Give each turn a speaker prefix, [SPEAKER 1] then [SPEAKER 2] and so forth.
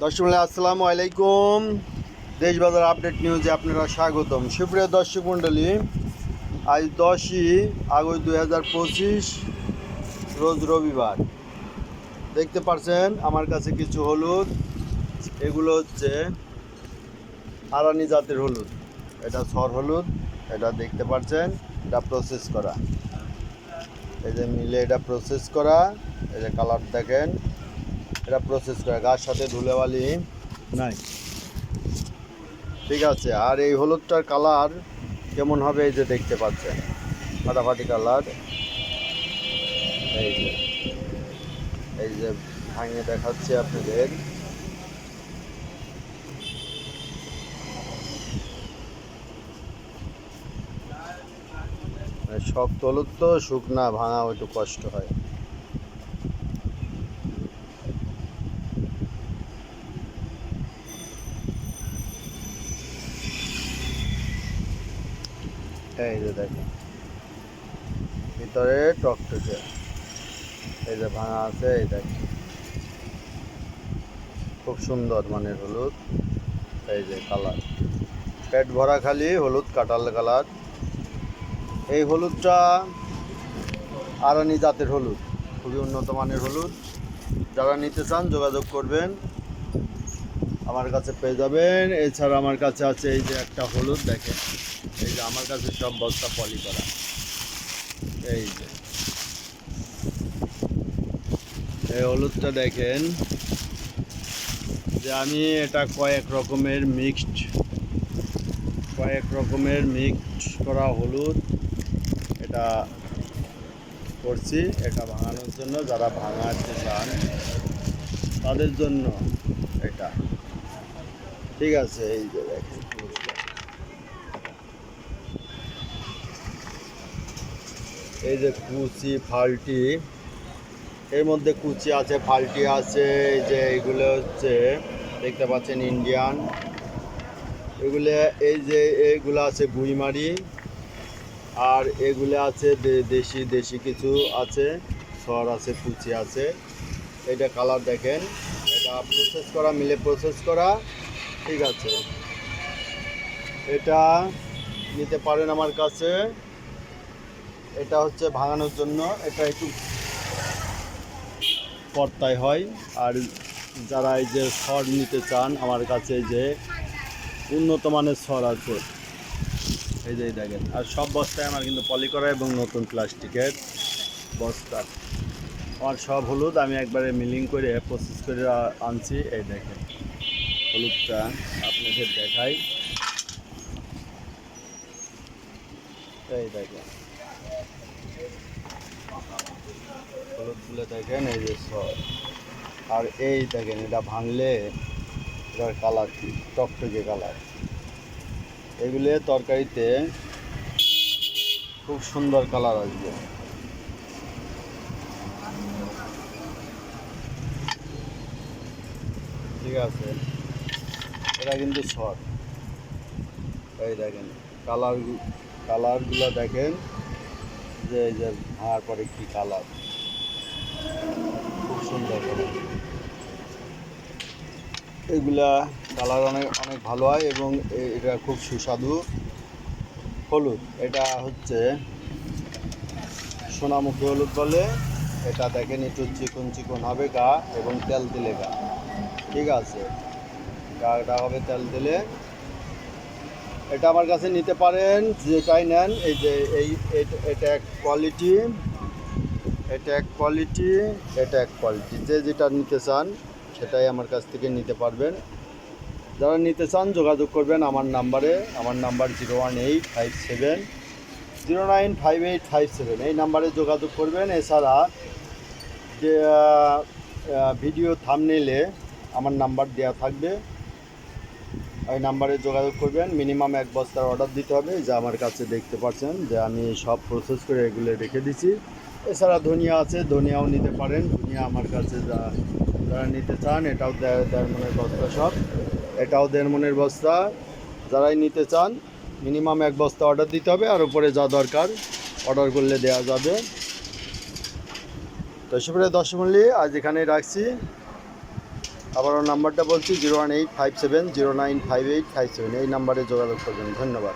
[SPEAKER 1] দর্শক আসসালামু আলাইকুম। দেশবাজার আপডেট নিউজে আপনারা স্বাগতম। সুপ্রিয় দর্শক মণ্ডলী, আজ 10ই আগস্ট 2025 রোজ রবিবার। দেখতে পাচ্ছেন আমার কাছে কিছু হলুদ, এগুলো হচ্ছে আরানি জাতের হলুদ। এটা সর হলুদ, এটা দেখতে পাচ্ছেন, এটা প্রসেস করা। এই যে মিলে এটা প্রসেস করা, এই যে কালার দেখেন, এটা প্রসেস করা, গাছ সাথে ধুলোবালি নাই। ঠিক আছে। আর এই হলুদটার কালার কেমন হবে এই যে দেখতে পাচ্ছেন, ফাটাফাটি কালার। এই যে ভাঙিয়ে দেখাচ্ছি আপনাদের। শক্ত হলুদ তো, শুকনা ভাঙা একটু কষ্ট হয়। এই যে দেখেন ভিতরে টকটকে, এই যে ভাঙা আছে, এই দেখেন খুব সুন্দর মানের হলুদ। এই যে কালার, পেট ভরা খালি হলুদ, কাঁঠাল কালার। এই হলুদটা আরানি জাতের হলুদ, খুবই উন্নত মানের হলুদ। যারা নিতে চান যোগাযোগ করবেন, আমার কাছে পেয়ে যাবেন। এছাড়া আমার কাছে আছে এই যে একটা হলুদ দেখেন, এই যে আমার কাছে সব বস্তা পলি করা। এই যে এই হলুদটা দেখেন যে আমি এটা কয়েক রকমের মিক্সড করা হলুদ এটা করছি, এটা ভাঙানোর জন্য। যারা ভাঙাতে চান তাদের জন্য এটা। ঠিক আছে। এই যে দেখেন এই যে কুচি ফাল্টি, এর মধ্যে কুচি আছে, ফাল্টি আছে। এই যে এইগুলো হচ্ছে দেখতে পাচ্ছেন ইন্ডিয়ান। এগুলো এই যে এইগুলো আছে গুইমারি, আর এগুলো আছে দেশি কিছু আছে, সর আছে, কুচি আছে। এটা কালার দেখেন, এটা প্রসেস করা, মিলে প্রসেস করা। ঠিক আছে, এটা নিতে পারেন আমার কাছে। এটা হচ্ছে ভাঙানোর জন্য, এটা একটু পর্তায় হয়। আর যারা এই যে সর নিতে চান আমার কাছে, যে উন্নত মানের সর আছে, এই যে দেখেন। আর সব বস্তায় আমার কিন্তু পলি করা এবং নতুন প্লাস্টিকের বস্তা। আমার সব হলুদ আমি একবারে মিলিং করে প্রসেস করে আনছি। এই দেখেন হলুদটা আপনাদের দেখাই। এই দেখেন হলুদগুলো দেখেন, এই যে সর। আর এই দেখেন এটা ভাঙলে এটার কালার কি টকটকে কালার। এগুলো তরকারিতে খুব সুন্দর কালার আসবে। ঠিক আছে, এটা কিন্তু সর। এই দেখেন কালারগুলো দেখেন, যে এই যে ভাঙার পরে কি কালার, খুব সুন্দর কালার। এগুলা কালার অনেক অনেক ভালো হয় এবং এটা খুব সুস্বাদু হলুদ। এটা হচ্ছে সোনামুখী হলুদ বলে। এটা দেখেন একটু চিকন চিকন হবে গা এবং তেল তেলে গা। ঠিক আছে, গাটা হবে তেল তেলে। এটা আমার কাছে নিতে পারেন, যেটাই নেন। এই যে এটা এক কোয়ালিটি, এটা এক কোয়ালিটি, এটা এক কোয়ালিটি। যে যেটা নিতে চান সেটাই আমার কাছ থেকে নিতে পারবেন। যারা নিতে চান যোগাযোগ করবেন আমার নাম্বারে। আমার নাম্বার 01857095857। এই নাম্বারে যোগাযোগ করবেন। এছাড়া যে ভিডিও থাম্বনেইলে আমার নাম্বার দেওয়া থাকবে, ওই নাম্বারে যোগাযোগ করবেন। মিনিমাম 1 বস্তার অর্ডার দিতে হবে। যা আমার কাছে দেখতে পাচ্ছেন যে আমি সব প্রসেস করে এগুলো রেখে দিছি। এছাড়া ধনিয়া আছে, ধনিয়াও নিতে পারেন। ধনিয়া আমার কাছে যারা নিতে চান, এটাও 1.5 মনের বস্তা সব, এটাও 1.5 মনের বস্তা। যারাই নিতে চান মিনিমাম 1 বস্তা অর্ডার দিতে হবে, আর উপরে যা দরকার অর্ডার করলে দেওয়া যাবে। তো সুপ্রিয় দর্শক মণ্ডলী, আজ এখানেই রাখছি। আবারও নাম্বারটা বলছি 01857095857, এই নাম্বারে যোগাযোগ করবেন। ধন্যবাদ।